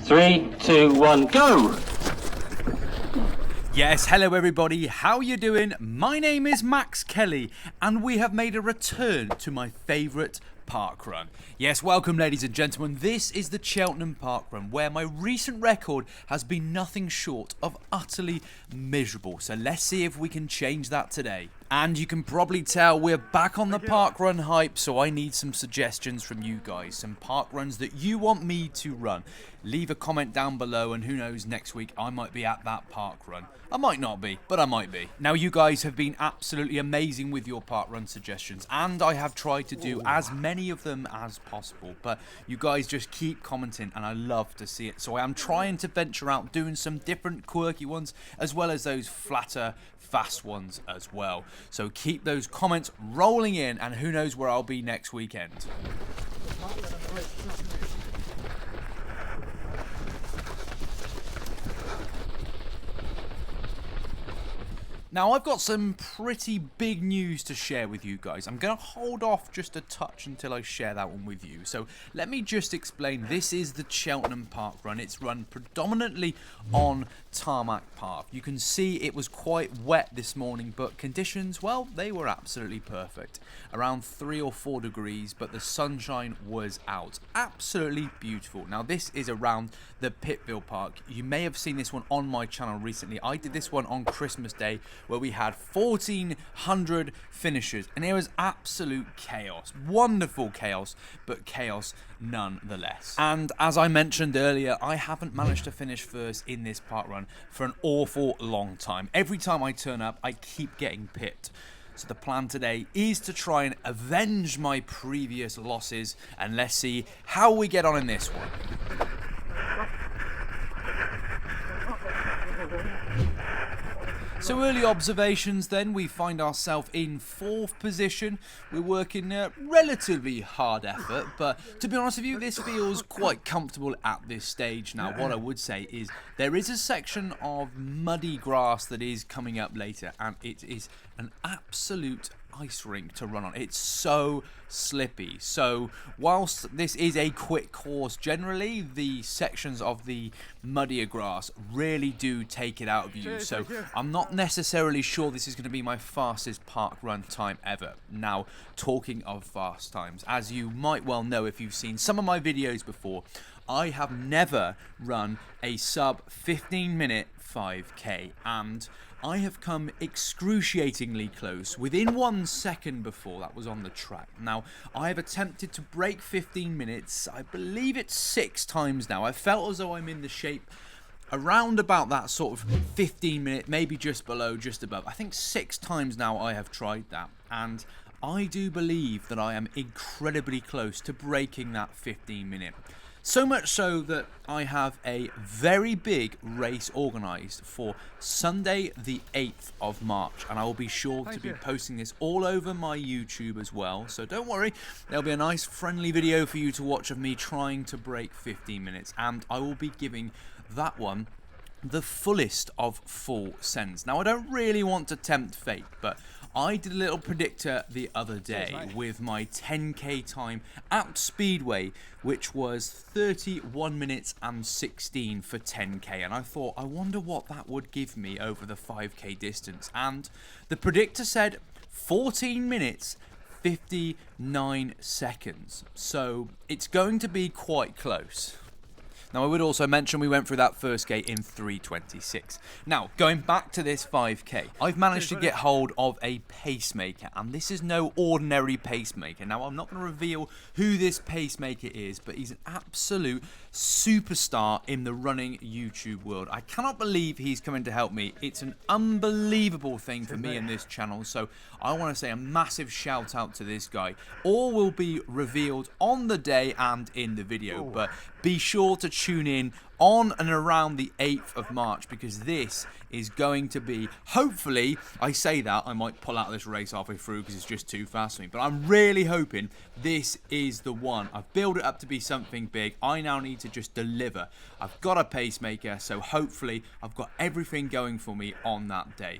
3, 2, 1, go! Yes, hello everybody, how you doing? My name is Max Kelly and we have made a return to my favourite parkrun. Yes, welcome ladies and gentlemen, this is the Cheltenham parkrun where my recent record has been nothing short of utterly miserable. So let's see if we can change that today. And you can probably tell we're back on the parkrun hype, so I need some suggestions from you guys, some parkruns that you want me to run. Leave a comment down below and who knows, next week I might be at that parkrun. I might not be, but I might be. Now you guys have been absolutely amazing with your parkrun suggestions and I have tried to do as many of them as possible, but you guys just keep commenting and I love to see it. So I am trying to venture out doing some different quirky ones as well as those flatter, fast ones as well. So keep those comments rolling in and who knows where I'll be next weekend. Now, I've got some pretty big news to share with you guys. I'm going to hold off just a touch until I share that one with you. So let me just explain. This is the Cheltenham parkrun. It's run predominantly on tarmac path. You can see it was quite wet this morning, but conditions, well, they were absolutely perfect. Around 3 or 4 degrees, but the sunshine was out. Absolutely beautiful. Now, this is around the Pittville Park. You may have seen this one on my channel recently. I did this one on Christmas Day, where we had 1,400 finishers and it was absolute chaos. Wonderful chaos, but chaos nonetheless. And as I mentioned earlier, I haven't managed to finish first in this parkrun for an awful long time. Every time I turn up, I keep getting pipped. So the plan today is to try and avenge my previous losses and let's see how we get on in this one. So early observations then, we find ourselves in 4th position. We're working relatively hard effort, but to be honest with you, this feels quite comfortable at this stage. Now, what I would say is there is a section of muddy grass that is coming up later, and it is an absolute ice rink to run on. It's so slippy. So whilst this is a quick course, generally the sections of the muddier grass really do take it out of you. So I'm not necessarily sure this is going to be my fastest park run time ever. Now, talking of fast times, as you might well know if you've seen some of my videos before, I have never run a sub 15-minute 5k and I have come excruciatingly close, within 1 second before that was on the track. Now, I have attempted to break 15 minutes, I believe it's 6 times now. I felt as though I'm in the shape around about that sort of 15 minute, maybe just below, just above. I think 6 times now I have tried that, and I do believe that I am incredibly close to breaking that 15 minute. So much so that I have a very big race organised for Sunday the 8th of March and I will be sure to be posting this all over my YouTube as well, so don't worry, there'll be a nice friendly video for you to watch of me trying to break 15 minutes and I will be giving that one the fullest of full sends. Now, I don't really want to tempt fate, but I did a little predictor the other day with my 10k time at Speedway, which was 31 minutes and 16 for 10k, and I thought, I wonder what that would give me over the 5k distance, and the predictor said 14 minutes 59 seconds, so it's going to be quite close. Now, I would also mention we went through that first gate in 3:26. Now, going back to this 5k, I've managed to get hold of a pacemaker, and this is no ordinary pacemaker. Now, I'm not going to reveal who this pacemaker is, but he's an absolute superstar in the running YouTube world. I cannot believe he's coming to help me. It's an unbelievable thing for me and this channel, so I want to say a massive shout out to this guy. All will be revealed on the day and in the video, but be sure to tune in on and around the 8th of March because this is going to be, hopefully, I say that, I might pull out of this race halfway through because it's just too fast for me, but I'm really hoping this is the one. I've built it up to be something big. I now need to just deliver. I've got a pacemaker, so hopefully I've got everything going for me on that day.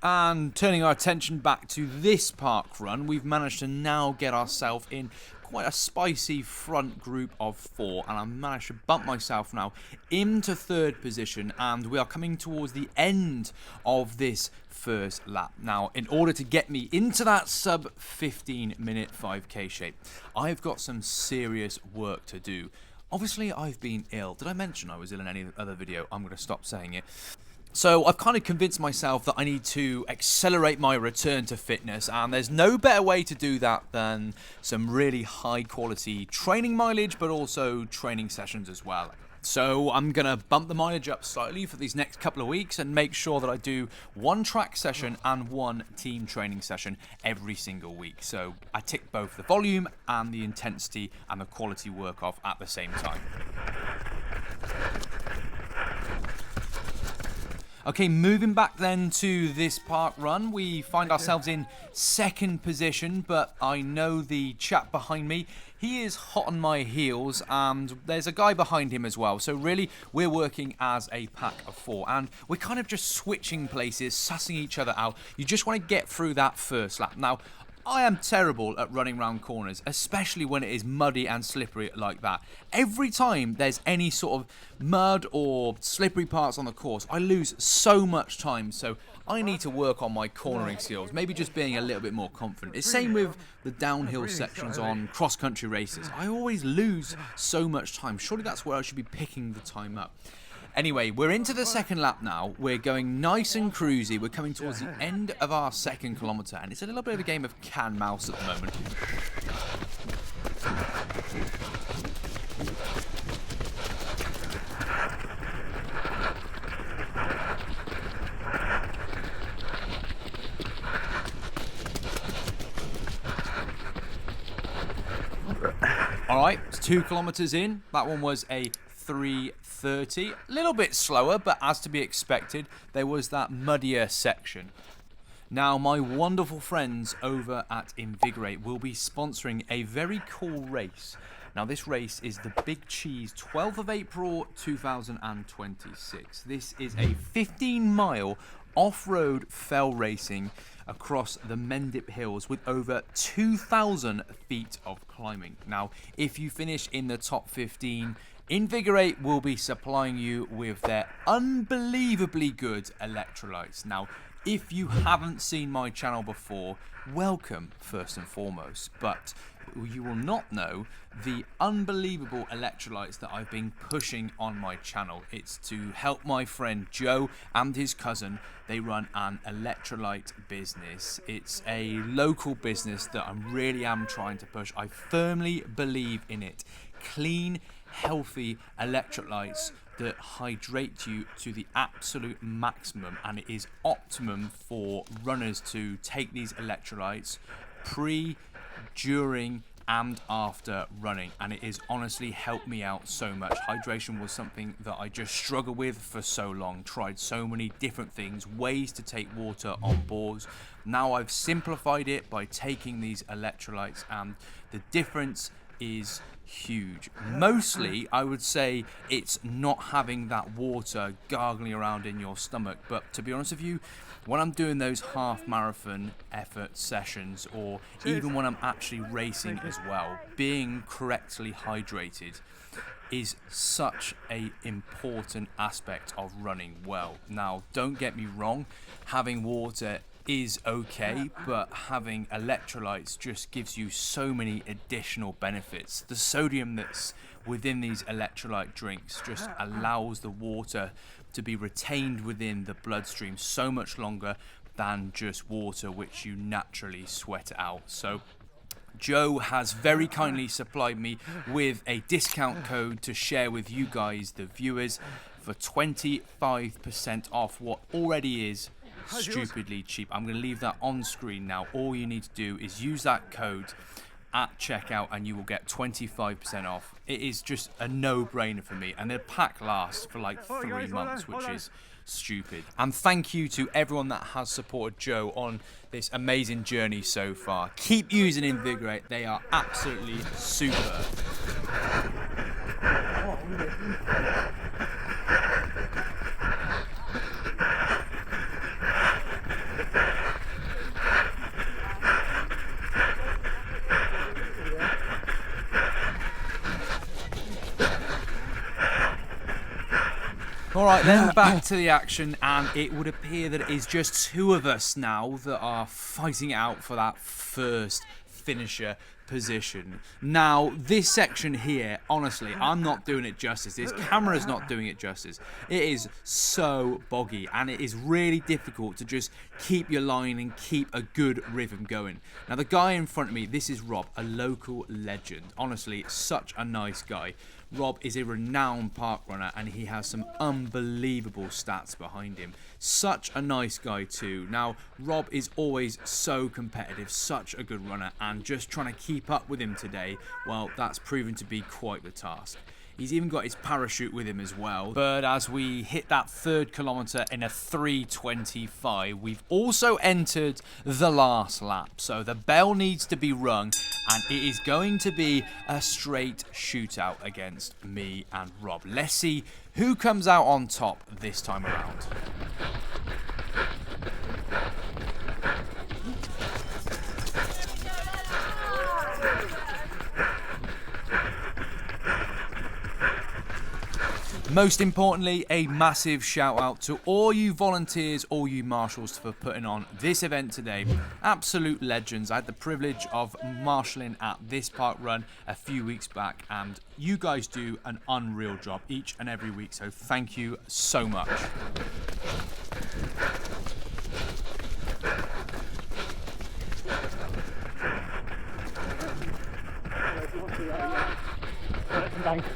And turning our attention back to this park run, we've managed to now get ourselves in quite a spicy front group of 4, and I managed to bump myself now into 3rd position, and we are coming towards the end of this first lap. Now, in order to get me into that sub 15-minute 5k shape, I've got some serious work to do. Obviously, I've been ill. Did I mention I was ill in any other video? I'm going to stop saying it. So I've kind of convinced myself that I need to accelerate my return to fitness, and there's no better way to do that than some really high quality training mileage, but also training sessions as well. So I'm going to bump the mileage up slightly for these next couple of weeks and make sure that I do 1 track session and 1 team training session every single week. So I tick both the volume and the intensity and the quality work off at the same time. Okay, moving back then to this park run, we find ourselves in 2nd position, but I know the chap behind me, he is hot on my heels, and there's a guy behind him as well. So really, we're working as a pack of 4, and we're kind of just switching places, sussing each other out. You just want to get through that first lap. Now, I am terrible at running round corners, especially when it is muddy and slippery like that. Every time there's any sort of mud or slippery parts on the course, I lose so much time. So I need to work on my cornering skills, maybe just being a little bit more confident. It's same with the downhill sections on cross-country races. I always lose so much time. Surely that's where I should be picking the time up. Anyway, we're into the 2nd lap now. We're going nice and cruisy. We're coming towards the end of our 2nd kilometre, and it's a little bit of a game of cat and mouse at the moment. Alright, it's 2 kilometres in. That one was a 3:30, a little bit slower, but as to be expected, there was that muddier section. Now, my wonderful friends over at INVIGORATE will be sponsoring a very cool race. Now, this race is the Big Cheese 12th of April 2026. This is a 15-mile off-road fell racing across the Mendip Hills with over 2,000 feet of climbing. Now, if you finish in the top 15, INVIGORATE will be supplying you with their unbelievably good electrolytes. Now, if you haven't seen my channel before, welcome first and foremost, but you will not know the unbelievable electrolytes that I've been pushing on my channel. It's to help my friend Joe and his cousin. They run an electrolyte business. It's a local business that I really am trying to push. I firmly believe in it. Clean, healthy electrolytes that hydrate you to the absolute maximum, and it is optimum for runners to take these electrolytes pre, during and after running, and it has honestly helped me out so much. Hydration was something that I just struggled with for so long, tried so many different things, ways to take water on boards. Now I've simplified it by taking these electrolytes, and the difference is huge. Mostly, I would say it's not having that water gargling around in your stomach, but to be honest with you, when I'm doing those half marathon effort sessions, or even when I'm actually racing as well, being correctly hydrated is such an important aspect of running well. Now, don't get me wrong, having water is okay, but having electrolytes just gives you so many additional benefits. The sodium that's within these electrolyte drinks just allows the water to be retained within the bloodstream so much longer than just water which you naturally sweat out. So Joe has very kindly supplied me with a discount code to share with you guys, the viewers, for 25% off what already is stupidly cheap. I'm going to leave that on screen now. All you need to do is use that code at checkout and you will get 25% off. It is just a no-brainer for me, and the pack lasts for like 3 months, which is stupid. And thank you to everyone that has supported Joe on this amazing journey so far. Keep using INVIGORATE, they are absolutely super. Alright then, back to the action, and it would appear that it is just two of us now that are fighting it out for that first finisher position. Now, this section here, honestly, I'm not doing it justice. This camera's not doing it justice. It is so boggy, and it is really difficult to just keep your line and keep a good rhythm going. Now, the guy in front of me, this is Rob, a local legend. Honestly, such a nice guy. Rob is a renowned park runner, and he has some unbelievable stats behind him. Such a nice guy too. Now, Rob is always so competitive, such a good runner, and just trying to keep up with him today, well, that's proven to be quite the task. He's even got his parachute with him as well. But as we hit that 3rd kilometre in a 3:25, we've also entered the last lap. So the bell needs to be rung, and it is going to be a straight shootout against me and Rob. Let's see who comes out on top this time around. Most importantly, a massive shout out to all you volunteers, all you marshals for putting on this event today. Absolute legends. I had the privilege of marshalling at this park run a few weeks back, and you guys do an unreal job each and every week, so thank you so much. Thanks.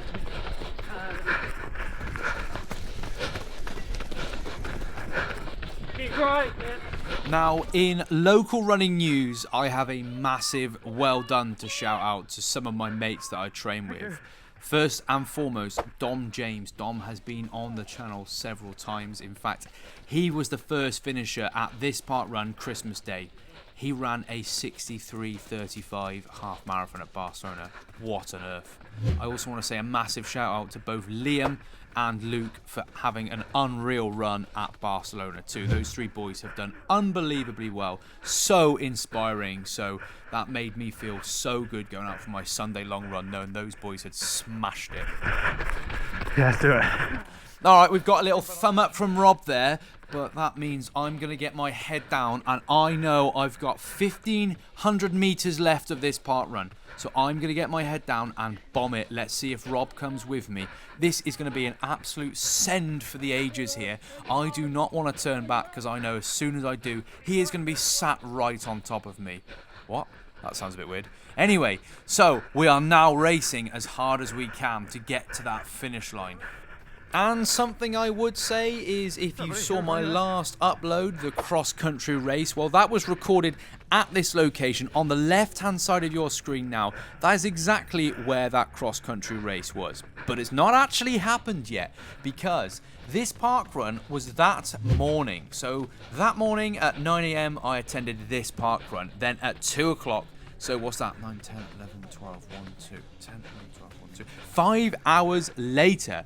Now, in local running news, I have a massive well done to shout out to some of my mates that I train with. First and foremost, Dom James. Dom has been on the channel several times. In fact, he was the first finisher at this park run Christmas Day. He ran a 63:35 half marathon at Barcelona. What on earth. I also want to say a massive shout out to both Liam and Luke for having an unreal run at Barcelona too. Those three boys have done unbelievably well. So inspiring. So that made me feel so good going out for my Sunday long run, knowing those boys had smashed it. Yeah, let's do it. Alright, we've got a little thumb up from Rob there, but that means I'm going to get my head down, and I know I've got 1,500 metres left of this park run. So I'm going to get my head down and bomb it. Let's see if Rob comes with me. This is going to be an absolute send for the ages here. I do not want to turn back, because I know as soon as I do, he is going to be sat right on top of me. What? That sounds a bit weird. Anyway, so we are now racing as hard as we can to get to that finish line. And something I would say is, if you saw my last upload, the cross-country race, well, that was recorded at this location on the left-hand side of your screen now. That is exactly where that cross-country race was. But it's not actually happened yet, because this park run was that morning. So that morning at 9 AM, I attended this park run. Then at 2 o'clock, so what's that? 9, 10, 11, 12, 1, 2, 10, 11, 12, 1, 2. 5 hours later,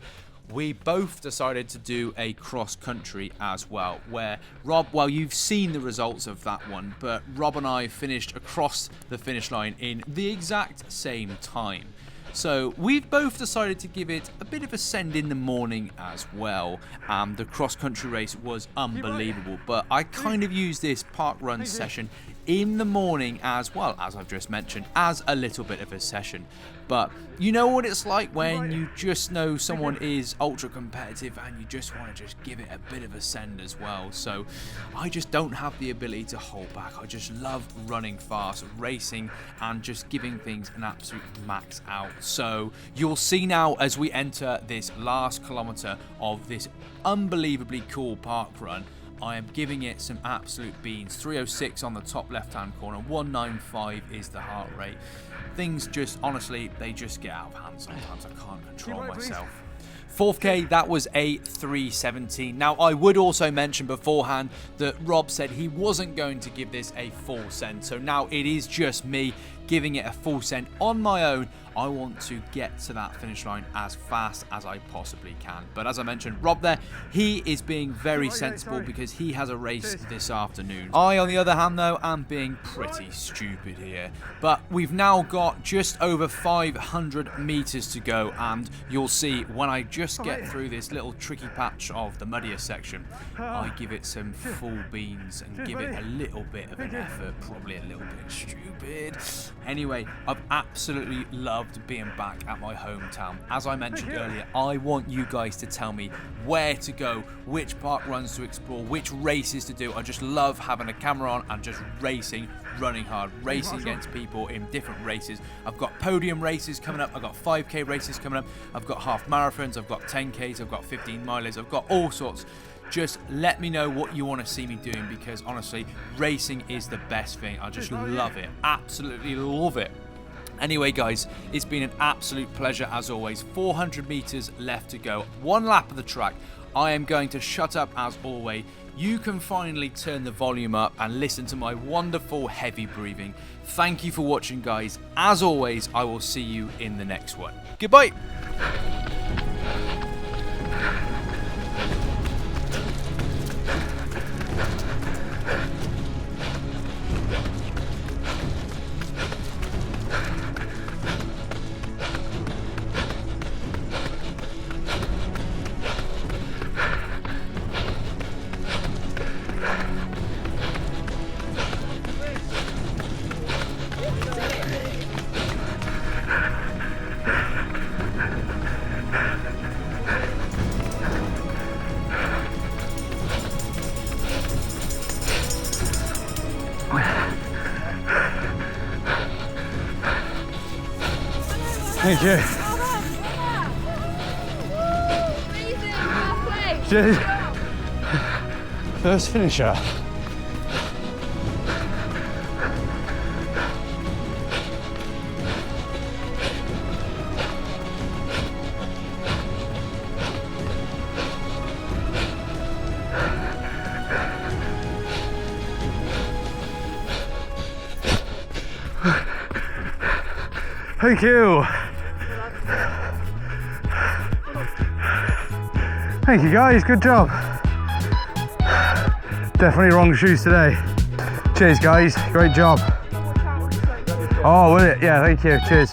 we both decided to do a cross country as well, where Rob, well, you've seen the results of that one, but Rob and I finished across the finish line in the exact same time. So we've both decided to give it a bit of a send in the morning as well. The cross country race was unbelievable, but I kind of used this park run session in the morning as well, as I've just mentioned, as a little bit of a session. But you know what it's like when you just know someone is ultra competitive and you just want to just give it a bit of a send as well. So I just don't have the ability to hold back. I just love running fast, racing, and just giving things an absolute max out. So you'll see now as we enter this last kilometre of this unbelievably cool park run, I am giving it some absolute beans. 3:06 on the top left-hand corner, 1:95 is the heart rate. Things just, honestly, they just get out of hand sometimes. I can't control myself. 4th that was a 3:17. Now, I would also mention beforehand that Rob said he wasn't going to give this a full send, so now it is just me giving it a full send on my own. I want to get to that finish line as fast as I possibly can. But as I mentioned, Rob there, he is being very sensible because he has a race this afternoon. I, on the other hand, though, am being pretty stupid here. But we've now got just over 500 meters to go, and you'll see when I just get through this little tricky patch of the muddiest section, I give it some full beans and give it a little bit of an effort, probably a little bit stupid. Anyway, I've absolutely loved being back at my hometown. As I mentioned earlier, I want you guys to tell me where to go, which park runs to explore, which races to do. I just love having a camera on and just racing, running hard, racing against people in different races. I've got podium races coming up, I've got 5k races coming up, I've got half marathons, I've got 10ks, I've got 15 milers, I've got all sorts. Just let me know what you want to see me doing, because honestly, racing is the best thing. I just love it, absolutely love it. Anyway guys, it's been an absolute pleasure as always. 400 meters left to go, one lap of the track. I am going to shut up as always. You can finally turn the volume up and listen to my wonderful heavy breathing. Thank you for watching guys. As always, I will see you in the next one. Goodbye. Thank you. Cheers. First finisher. Thank you. Thank you guys, good job. Definitely wrong shoes today. Cheers guys, great job. Oh, will it? Yeah, thank you, cheers.